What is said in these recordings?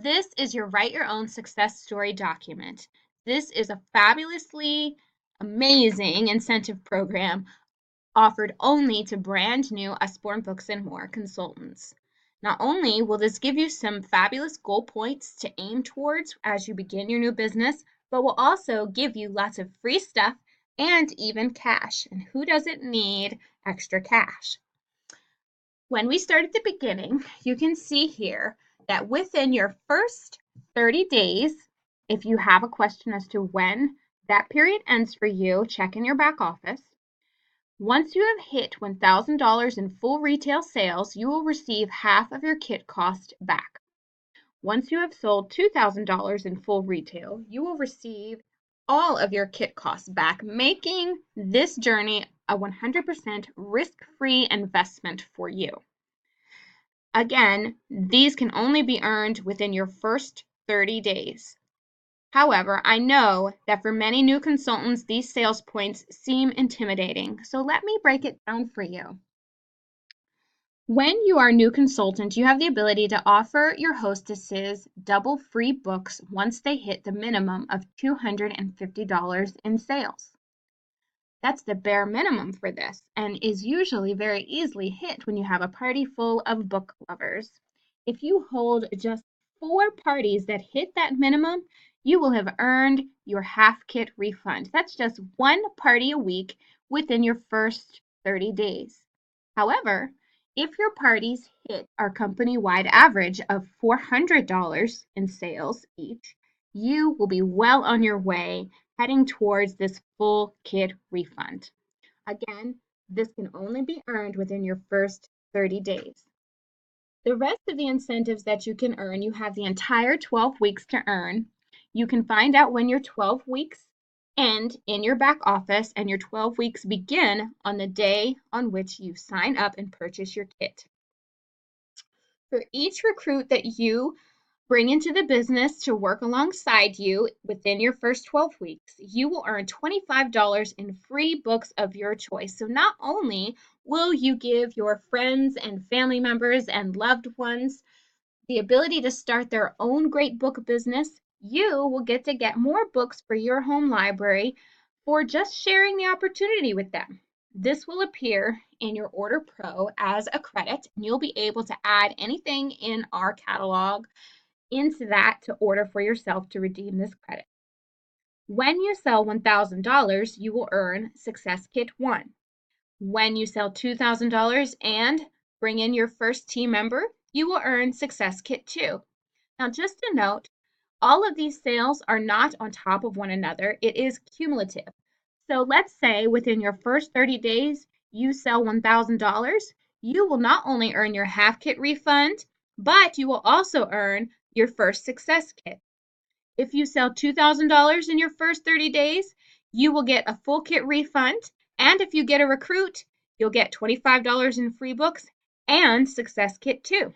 This is your Write Your Own Success Story document. This is a fabulously amazing incentive program offered only to brand new Usborne Books and More consultants. Not only will this give you some fabulous goal points to aim towards as you begin your new business, but will also give you lots of free stuff and even cash. And who doesn't need extra cash? When we start at the beginning, you can see here that within your first 30 days, if you have a question as to when that period ends for you, check in your back office. Once you have hit $1,000 in full retail sales, you will receive half of your kit cost back. Once you have sold $2,000 in full retail, you will receive all of your kit costs back, making this journey a 100% risk-free investment for you. Again, these can only be earned within your first 30 days. However, I know that for many new consultants, these sales points seem intimidating, so let me break it down for you. When you are a new consultant, you have the ability to offer your hostesses double free books once they hit the minimum of $250 in sales. That's the bare minimum for this and is usually very easily hit when you have a party full of book lovers. If you hold just 4 parties that hit that minimum, you will have earned your half kit refund. That's just 1 party a week within your first 30 days. However, if your parties hit our company-wide average of $400 in sales each, you will be well on your way heading towards this full kit refund. Again, this can only be earned within your first 30 days. The rest of the incentives that you can earn, you have the entire 12 weeks to earn. You can find out when your 12 weeks end in your back office, and your 12 weeks begin on the day on which you sign up and purchase your kit. For each recruit that you bring into the business to work alongside you within your first 12 weeks, you will earn $25 in free books of your choice. So not only will you give your friends and family members and loved ones the ability to start their own great book business, you will get to get more books for your home library for just sharing the opportunity with them. This will appear in your Order Pro as a credit, and you'll be able to add anything in our catalog into that to order for yourself to redeem this credit. When you sell $1,000, you will earn Success Kit 1. When you sell $2,000 and bring in your first team member, you will earn Success Kit 2. Now, just a note, all of these sales are not on top of one another. It is cumulative. So let's say within your first 30 days, you sell $1,000, you will not only earn your half kit refund, but you will also earn your first Success Kit. If you sell $2,000 in your first 30 days, you will get a full kit refund. And if you get a recruit, you'll get $25 in free books and Success Kit 2.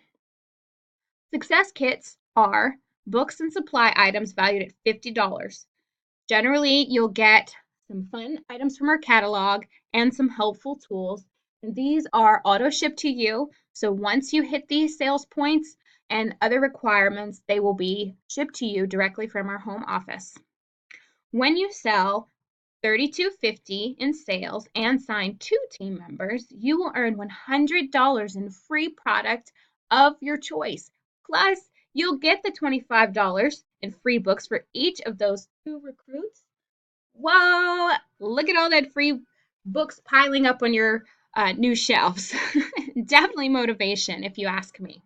Success Kits are books and supply items valued at $50. Generally, you'll get some fun items from our catalog and some helpful tools. And these are auto shipped to you. So once you hit these sales points and other requirements, they will be shipped to you directly from our home office. When you sell $32.50 in sales and sign 2 team members, you will earn $100 in free product of your choice. Plus, you'll get the $25 in free books for each of those 2 recruits. Whoa, look at all that free books piling up on your new shelves. Definitely motivation, if you ask me.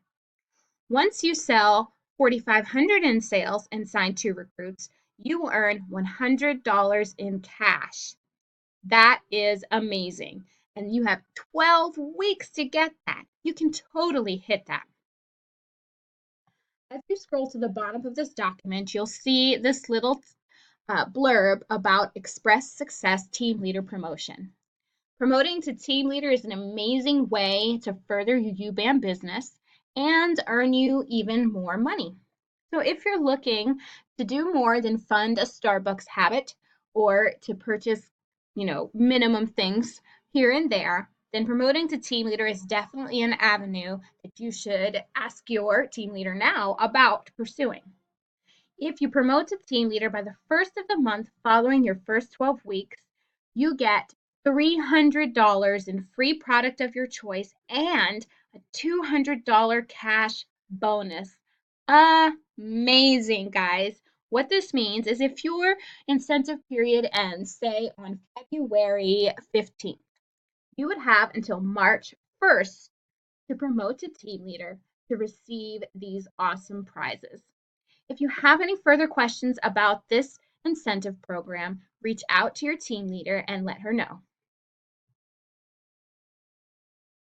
Once you sell $4,500 in sales and sign 2 recruits, you will earn $100 in cash. That is amazing. And you have 12 weeks to get that. You can totally hit that. As you scroll to the bottom of this document, you'll see this little blurb about Express Success Team Leader Promotion. Promoting to team leader is an amazing way to further your UBAM business and earn you even more money. So if you're looking to do more than fund a Starbucks habit or to purchase, minimum things here and there, then promoting to team leader is definitely an avenue that you should ask your team leader now about pursuing. If you promote to team leader by the first of the month following your first 12 weeks, you get $300 in free product of your choice and a $200 cash bonus. Amazing, guys. What this means is if your incentive period ends, say, on February 15th, you would have until March 1st to promote to team leader to receive these awesome prizes. If you have any further questions about this incentive program, reach out to your team leader and let her know.